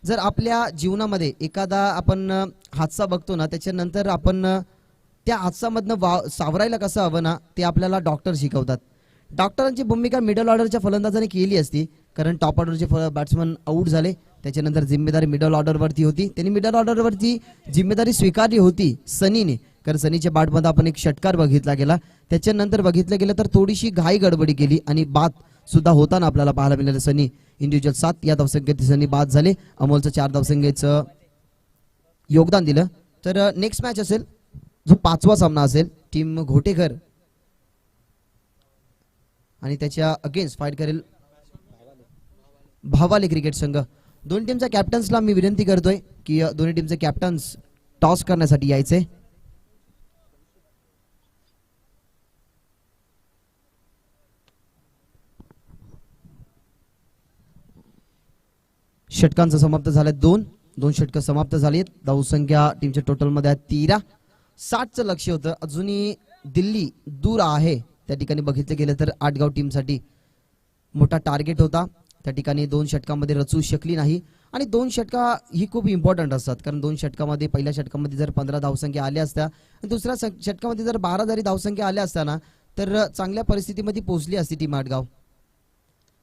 जर आपल्या जीवनामध्ये एखादा आपण हादसा बघतो ना त्याच्यानंतर आपण त्या हादसामधनं सावरायला कसं हवं ना ते आपल्याला डॉक्टर शिकवतात. डॉक्टरांची भूमिका मिडल ऑर्डरच्या फलंदाजाने केली असती, कारण टॉप ऑर्डरचे बॅट्समन आऊट झाले. त्याच्यानंतर जिम्मेदारी मिडल ऑर्डरवरती होती, त्यांनी मिडल ऑर्डरवरती जिम्मेदारी स्वीकारली होती सनीने, कारण सनीच्या बॅटमध्ये आपण एक षटकार बघितला गेला. त्याच्यानंतर बघितलं गेलं तर थोडीशी घाई गडबडी केली आणि बाद सुद्धा होताना आपल्याला पाहायला मिळालं. सनी इंडिव्हिज्युअल 7 या धावसंख्येत सनी बाद झाले. अमोलचं 4 धावसंख्येचं योगदान दिलं. तर नेक्स्ट मॅच असेल जो 5वा सामना असेल, टीम घोटेकर आणि त्याच्या अगेन्स्ट फाईट करेल भावाले क्रिकेट संघ. दोन्ही टीमच्या कॅप्टन्सला मी विनंती करतोय की दोन्ही टीमचे कॅप्टन्स टॉस करण्यासाठी यायचे. षटकांचं समाप्त झालं. दोन षटकं समाप्त झालीत. धावसंख्या टीमच्या टोटल मध्ये 13. 60चं लक्ष होतं, अजूनही दिल्ली दूर आहे. त्या ठिकाणी बघितलं गेलं तर आटगाव टीमसाठी मोठा टार्गेट होता. त्या ठिकाणी 2 षटकामध्ये रचू शकली नाही आणि 2 षटका ही खूप इम्पॉर्टंट असतात कारण 2 षटकामध्ये पहिल्या षटकामध्ये जर 15 धावसंख्या आल्या असत्या आणि दुसऱ्या षटकामध्ये जर 12 जरी धावसंख्या आल्या असत्या तर चांगल्या परिस्थितीमध्ये पोहोचली असती टीम आडगाव.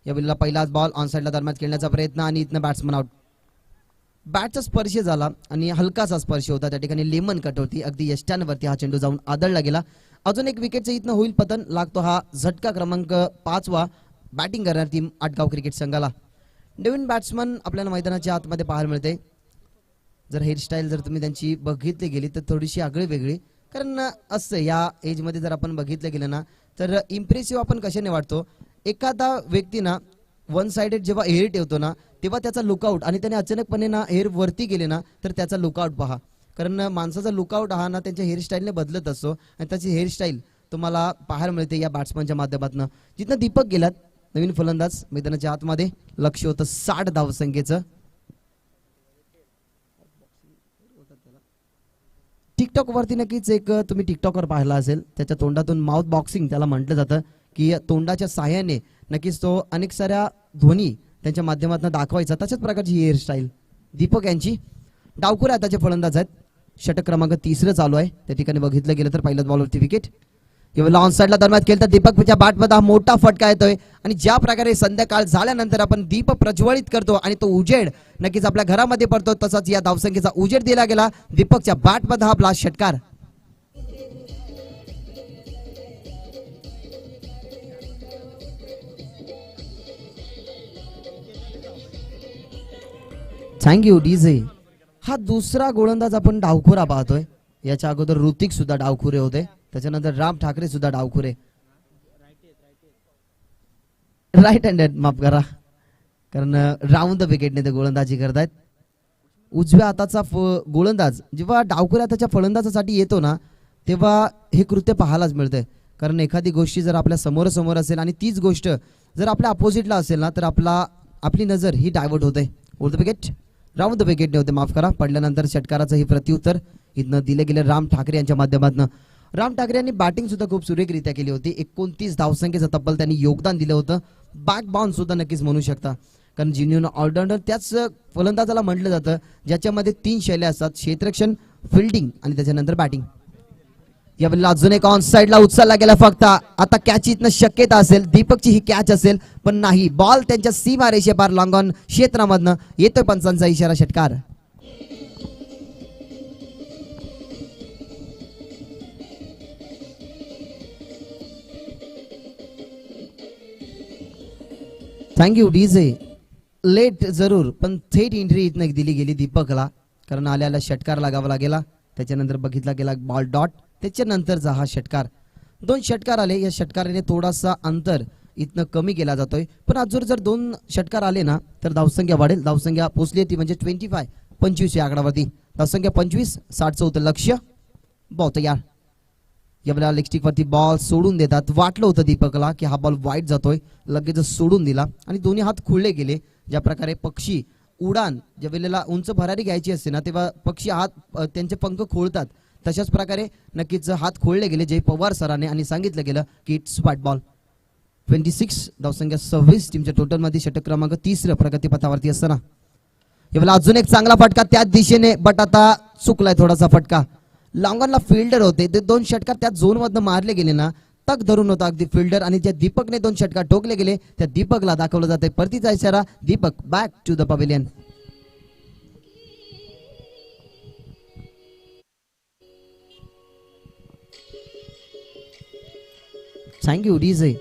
या वेळेला पहिलाच बॉल ऑन साइडला दरम्यान खेळण्याचा प्रयत्न आणि इथनं बॅट्समन आउट. बॅटचा स्पर्श झाला आणि हलकासा स्पर्श होता त्या ठिकाणी लेमन कट होती अगदी यष्ट्यांवरती हा चेंडू जाऊन आदळला गेला. अजून एक विकेटचं इथनं होईल पतन लागतो हा झटका क्रमांक 5वा बॅटिंग करणार टीम आटगाव क्रिकेट संघाला. नवीन बॅट्समन आपल्याला मैदानाच्या आतमध्ये पाहायला मिळते. जर हेअरस्टाईल जर तुम्ही त्यांची बघितली गेली तर थोडीशी आगळी वेगळी कारण असं या एजमध्ये जर आपण बघितलं गेलं ना तर इम्प्रेसिव्ह आपण कशाने वाटतो. एखादा व्यक्ती ना वन साइडेड जेव्हा हेअर ठेवतो ना तेव्हा त्याचा लुकआउट आणि त्याने अचानकपणे ना हेअर वरती गेले ना तर त्याचा लुकआउट पहा कारण माणसाचा लुकआउट हा ना त्यांच्या हेअरस्टाईलने बदलत असतो आणि त्याची हेअरस्टाईल तुम्हाला पाहायला मिळते या बॅट्समनच्या माध्यमातून. जिथं दीपक गेलात नवीन फलंदाज मैदानाच्या आतमध्ये लक्ष होतं 60 धावसंख्येचं. टिकटॉक वरती नक्कीच एक तुम्ही टिकटॉकवर पाहिला असेल त्याच्या तोंडातून माउथ बॉक्सिंग त्याला म्हटलं जातं की तोंडाच्या साह्याने नक्कीच तो अनेक साऱ्या ध्वनी त्यांच्या माध्यमातून दाखवायचा तशाच प्रकारची ही हेअरस्टाईल दीपक यांची. डावखुरा त्याचे फलंदाज आहेत. षटक क्रमांक 3 चालू आहे त्या ठिकाणी बघितलं गेलं तर पहिल्याच बॉलवरती विकेट. यावेळेला ऑन साइडला दरम्यान खेळतात दीपकच्या बॅटमध्ये हा मोठा फटका येतोय आणि ज्या प्रकारे संध्याकाळ झाल्यानंतर आपण दीप प्रज्वलित करतो आणि तो उजेड नक्कीच आपल्या घरामध्ये पडतो तसाच या धावसंख्येचा उजेड दिला गेला. दीपकच्या बॅटमध्ये हा ब्लास्ट षटकार. Thank you DJ. हा दुसरा गोलंदाज आपण डावखुरा पाहतोय. याच्या अगोदर ऋतिक सुद्धा डावखुरे होते त्याच्यानंतर राम ठाकरे सुद्धा डावखुरे. राईट हँडेड माफ करा कारण राऊंड द विकेटने ते गोलंदाजी करतायत. उजव्या हाताचा गोलंदाज जेव्हा डावखुऱ्या हाताच्या फलंदाजासाठी येतो ना तेव्हा हे कृत्य पाहायलाच मिळतंय कारण एखादी गोष्टी जर आपल्या समोर असेल आणि तीच गोष्ट जर आपल्या अपोजिटला असेल ना तर आपली नजर ही डायव्हर्ट होते. Over the wicket round the wicket होते माफ करा. पडल्यानंतर षटकाराचं ही प्रत्युत्तर इथनं दिलं गेलं राम ठाकरे यांच्या माध्यमातून. राम ठाकरे यांनी बॅटिंग सुद्धा खूप सुरेखरित्या केली होती. 29 धावसंख्येचं तब्बल त्यांनी योगदान दिलं होतं. बॅक बाउन्स सुद्धा नक्कीच म्हणू शकता कारण जिन्यून ऑलराऊंडर त्याच फलंदाजाला म्हटलं जातं ज्याच्यामध्ये 3 शैल्या असतात क्षेत्ररक्षण फिल्डिंग आणि त्याच्यानंतर बॅटिंग. यावेळेला अजून एक ऑन साइडला उचलला गेला फक्त आता कॅच इथनं शक्यता असेल दीपकची ही कॅच असेल पण नाही बॉल त्यांच्या सीमा रेषेपार लॉंग ऑन क्षेत्रामधनं येतोय पंचांचा इशारा षटकार. Thank you DJ. लेट जरूर पण थेट एंट्री इथनं दिली गेली दीपकला कारण आल्याला षटकार लागावा लागेला. त्याच्यानंतर बघितला गेला बॉल डॉट त्याच्यानंतरचा हा षटकार. 2 षटकार आले. या षटकाराने थोडासा अंतर इथनं कमी केला जातोय पण अजून जर 2 षटकार आले ना तर धावसंख्या वाढेल. धावसंख्या पोहोचली ती म्हणजे 25 या आकडावरती. धावसंख्या 25 60चं होतं लक्ष. बॉल तयार. यावेळेला लेग स्टिक वरती बॉल सोडून देतात. वाटलं होतं दीपकला की हा बॉल वाईट जातोय लगेच सोडून दिला आणि दोन्ही हात खुळले गेले. ज्या प्रकारे पक्षी उडान ज्या वेळेला उंच भरारी घ्यायची असते ना तेव्हा पक्षी हात त्यांचे पंख खोळतात तशाच प्रकारे नक्कीच हात खोळले गेले जय पवार सरांनी आणि सांगितलं गेलं की इट्स व्हाईट बॉल. 26 धावसंख्या 26 टीमच्या टोटलमध्ये षटक क्रमांक 3 प्रगतीपथावरती असताना यावेळेला अजून एक चांगला फटका त्याच दिशेने बट आता चुकलाय थोडासा फटका. लॉंगॉनला फिल्डर होते ते 2 षटकार त्या झोन मधनं मारले गेले ना तक धरून होता अगदी फिल्डर आणि ज्या दीपकने 2 षटकार ठोकले गेले त्या दीपकला दाखवलं जाते परतीचा इशारा. Deepak back to the pavilion. Thank you DJ.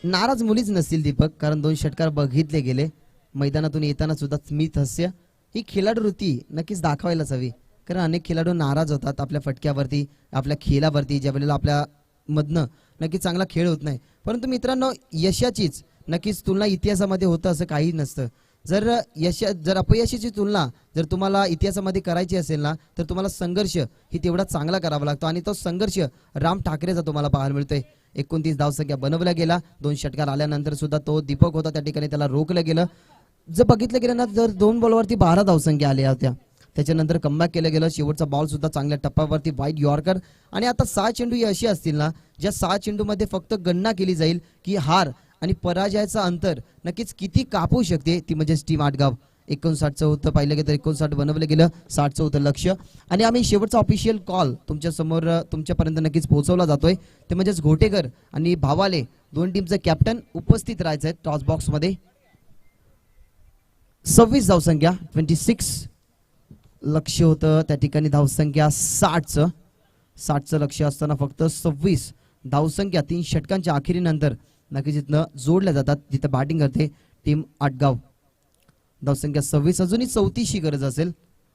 नाराज मुलीच नसतील दीपक कारण 2 षटकार बघितले गेले. मैदानातून येताना सुद्धा स्मित हास्य ही खेळाडू वृत्ती नक्कीच दाखवायलाच हवी कारण अनेक खेळाडू नाराज होतात आपल्या फटक्यावरती आपल्या खेळावरती ज्या वेळेला आपल्या मधनं नक्कीच चांगला खेळ होत नाही. परंतु मित्रांनो यशाचीच नक्कीच तुलना इतिहासामध्ये होतं असं काही नसतं. जर अपयशाची तुलना जर तुम्हाला इतिहासामध्ये करायची असेल ना तर तुम्हाला संघर्ष ही तेवढा चांगला करावा लागतो आणि तो संघर्ष राम ठाकरेचा तुम्हाला पाहायला मिळतोय. 29 धावसंख्या बनवल्या गेला. 2 षटकार आल्यानंतर सुद्धा तो दीपक होता त्या ठिकाणी त्याला रोखलं गेलं. जर बघितलं गेलं ना तर 2 बॉलवरती 12 धावसंख्या आल्या होत्या. त्याच्यानंतर कमबॅक केलं गेलं. शेवटचा बॉल सुद्धा चांगल्या टप्प्यावरती वाईड यॉर्कर आणि आता 6 चेंडू ही अशी असतील ना ज्या 6 चेंडूमध्ये फक्त गणना केली जाईल की हार आणि पराजयाचं अंतर नक्कीच किती कापू शकते ती म्हणजेच टीम आटगाव. 59चं होतं पाहिलं गेलं तर 59 बनवलं गेलं, 60चं होतं लक्ष्य. आणि आम्ही शेवटचा ऑफिशियल कॉल तुमच्या समोर तुमच्यापर्यंत नक्कीच पोहोचवला जातोय, ते म्हणजेच घोटेकर आणि भावाले दोन टीमचे कॅप्टन उपस्थित राहायचं आहे टॉस बॉक्स मध्ये. 26 धावसंख्या 26 लक्ष्य होतं त्या ठिकाणी, धावसंख्या 60चं लक्ष्य असताना फक्त 26 धावसंख्या 3 षटकांच्या अखेरीनंतर नक्कीच इथनं जोडल्या जातात जिथं बॅटिंग करते टीम आटगाव. धावसंख्या 26, अजूनही 34ची गरज असेल,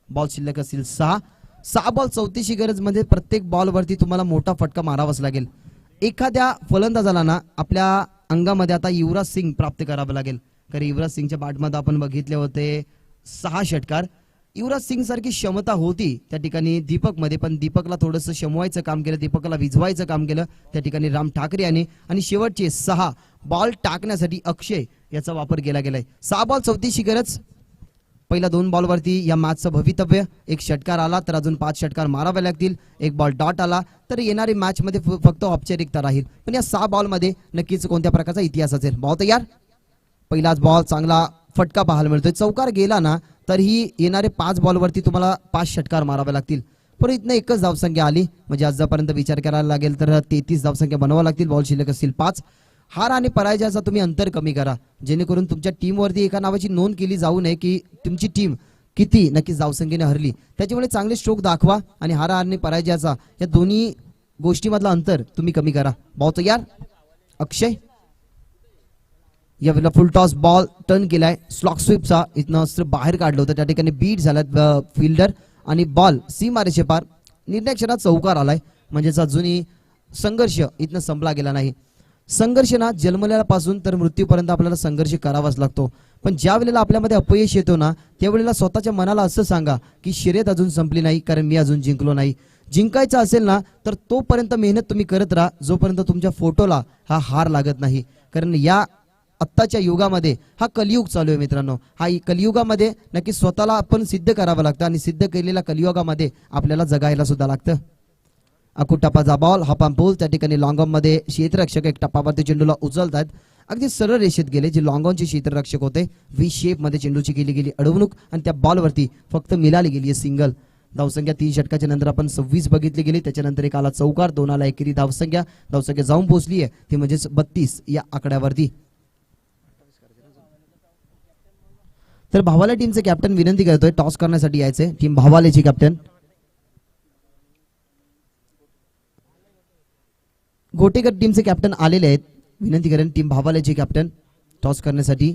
बॉल शिल्लक असतील 6 बॉल 34ची गरज म्हणजे प्रत्येक बॉलवरती तुम्हाला मोठा फटका मारावाच लागेल. एखाद्या फलंदाजाला ना आपल्या अंगामध्ये आता युवराज सिंग प्राप्त करावं लागेल, कारण युवराज सिंगच्या बॅटमध्ये आपण बघितले होते 6 षटकार. युवराज सिंग सारखी क्षमता होती त्या ठिकाणी दीपकमध्ये, पण दीपकला थोडंसं शमवायचं काम केलं, दीपकला विझवायचं काम केलं त्या ठिकाणी राम ठाकरे यांनी. आणि शेवटचे 6 बॉल टाकण्यासाठी अक्षय याचा वापर केला गेलाय. 6 बॉल 34ची गरज. पहिल्या 2 बॉलवरती या मॅचचं भवितव्य. 1 षटकार आला तर अजून 5 षटकार मारावे लागतील, 1 बॉल डॉट आला तर येणारी मॅच मध्ये फक्त औपचारिकता राहील. पण या 6 बॉलमध्ये नक्कीच कोणत्या प्रकारचा इतिहास असेल. बॉल तयार. पहिलाच बॉल चांगला फटका पाहायला मिळतोय. चौकार गेला ना तरीही येणारे 5 बॉलवरती तुम्हाला 5 षटकार मारावे लागतील. पण इथनं एकच धावसंख्या आली, म्हणजे आजपर्यंत विचार करायला लागेल तर 33 धावसंख्या बनवावं लागतील. बॉल शिल्लक असतील 5. हार आणि पराजयाचा तुम्ही अंतर कमी करा, जेणेकरून तुमच्या टीमवरती एका नावाची नोंद केली जाऊ नये की तुमची टीम किती नक्कीच धावसंख्येने हरली. त्याच्यामुळे चांगले स्ट्रोक दाखवा आणि हार आणि पराजयाचा या दोन्ही गोष्टीमधला अंतर तुम्ही कमी करा. बॉल तयार. अक्षय यावेळेला फुल टॉस बॉल टर्न केलाय स्लॉक स्वीपचा, इथनं अस्त्र बाहेर काढलं होतं, त्या ठिकाणी बीट झाला फिल्डर आणि बॉल सीमारेषे पार. निर्णय क्षणात चौकार आलाय, म्हणजेच अजूनही संघर्ष इथनं संपला गेला नाही. संघर्ष ना जन्मल्यापासून तर मृत्यूपर्यंत आपल्याला संघर्ष करावाच लागतो, पण ज्या वेळेला आपल्यामध्ये अपयश येतो ना त्यावेळेला स्वतःच्या मनाला असं सांगा की शर्यत अजून संपली नाही, कारण मी अजून जिंकलो नाही. जिंकायचं असेल ना तर तोपर्यंत मेहनत तुम्ही करत राहा जोपर्यंत तुमच्या फोटोला हा हार लागत नाही. कारण या आत्ताच्या युगामध्ये हा कलियुग चालू आहे मित्रांनो. हा कलियुगामध्ये नक्की स्वतःला आपण सिद्ध करावं लागतं आणि सिद्ध केलेल्या कलियुगामध्ये आपल्याला जगायला सुद्धा लागतं. अकू टप्पाचा बॉल हा पंपूल त्या ठिकाणी लॉंगॉन मध्ये क्षेत्ररक्षक एक टप्पावरती चेंडूला उचलतात. अगदी सरळ रेषेत गेले जे लॉंगॉनचे क्षेत्ररक्षक होते. व्ही शेप मध्ये चेंडूची केली गेली अडवणूक आणि त्या बॉलवरती फक्त मिळाली गेली सिंगल. धावसंख्या 3 षटकाच्या नंतर आपण 26 बघितली गेली, त्याच्यानंतर एक आला चौकार, 2 आला एकेरी धावसंख्या जाऊन पोहोचली आहे ती म्हणजेच 32 या आकड्यावरती. तर भावाले टीमचे कॅप्टन विनंती करतोय टॉस करण्यासाठी यायचे. टीम भावालेची कॅप्टन घोटेकर टीमचे कॅप्टन आलेले आहेत. विनंती करेन टीम भावालेची कॅप्टन टॉस करण्यासाठी.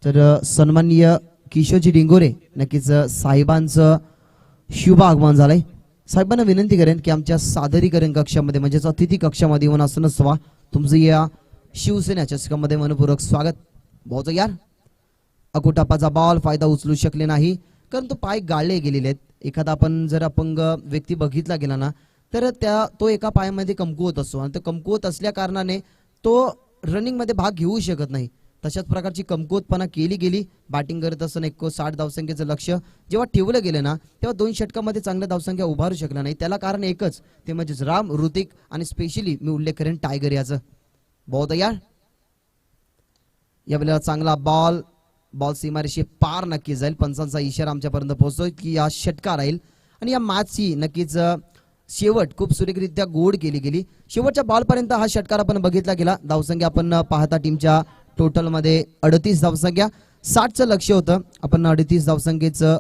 तर सन्माननीय किशोरजी डिंगोरे नक्कीच साहेबांचं शुभ आगमन झालंय. साहेबांना विनंती करेन की आमच्या सादरीकरण कक्षामध्ये म्हणजेच अतिथी कक्षामध्ये येऊन असं नसवा तुमचं या शिवसेना चषकामध्ये मनपूर्वक स्वागत. बहुत यार अकुटापाचा बॉल फायदा उचलू शकले नाही कारण तो पाय गाळले गेलेले आहेत. एखादा आपण जर अपंग व्यक्ती बघितला गेला ना तर तो एका पायामध्ये कमकुवत असतो आणि तो कमकुवत असल्या कारणाने तो रनिंग मध्ये भाग घेऊ शकत नाही. तशाच प्रकारची कमकुवतपणा केली गेली. बॅटिंग करत असताना 60 धावसंख्येचं लक्ष्य जेव्हा ठेवलं गेलं ना तेव्हा 2 षटकामध्ये चांगल्या धावसंख्या उभारू शकला नाही. त्याला कारण एकच, ते म्हणजेच राम, ऋतिक आणि स्पेशली मी उल्लेख करेन टायगर याचं. बहुत यार यावेळेला चांगला बॉल सीमारेषे पार नक्की जाईल. पंचांचा इशारा आमच्यापर्यंत पोहोचतोय की या षटकार राहील आणि या मॅचची नक्कीच शेवट खूप सुरेखरित्या गोड केली गेली. शेवटच्या बॉलपर्यंत हा षटकार आपण बघितला गेला. धावसंख्या आपण पाहता टीमच्या टोटल मध्ये 38 धावसंख्या, 60चं लक्ष होतं. आपण 38 धावसंख्येचं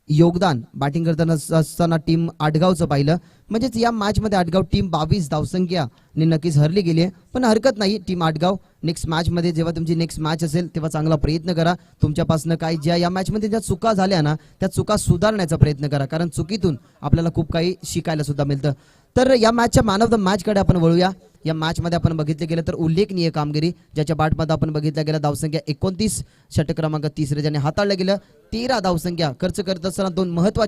योगदान बॅटिंग करताना असताना टीम आटगावचं पाहिलं. म्हणजेच या मॅच मध्ये आटगाव टीम 22 धावसंख्याने नक्कीच हरली गेली आहे. पण हरकत नाही टीम आटगाव नेक्स्ट मॅच मध्ये जेव्हा तुमची नेक्स्ट मॅच असेल तेव्हा चांगला प्रयत्न करा. तुमच्यापासून काय ज्या या मॅच मध्ये ज्या चुका झाल्या ना त्या चुका सुधारण्याचा प्रयत्न करा, कारण चुकीतून आपल्याला खूप काही शिकायला सुद्धा मिळतं. तर या मॅचच्या मॅन ऑफ द मॅच कडे आपण वळूया. या मॅच मध्ये आपण बघितले गेलं तर उल्लेखनीय कामगिरी ज्याच्या बॅटमध्ये आपण बघितलं गेलं धावसंख्या 29, षटक क्रमांक 3 ज्याने हाताळलं गेलं. 13 धावसंख्या खर्च करत असताना 2 महत्त्वाचे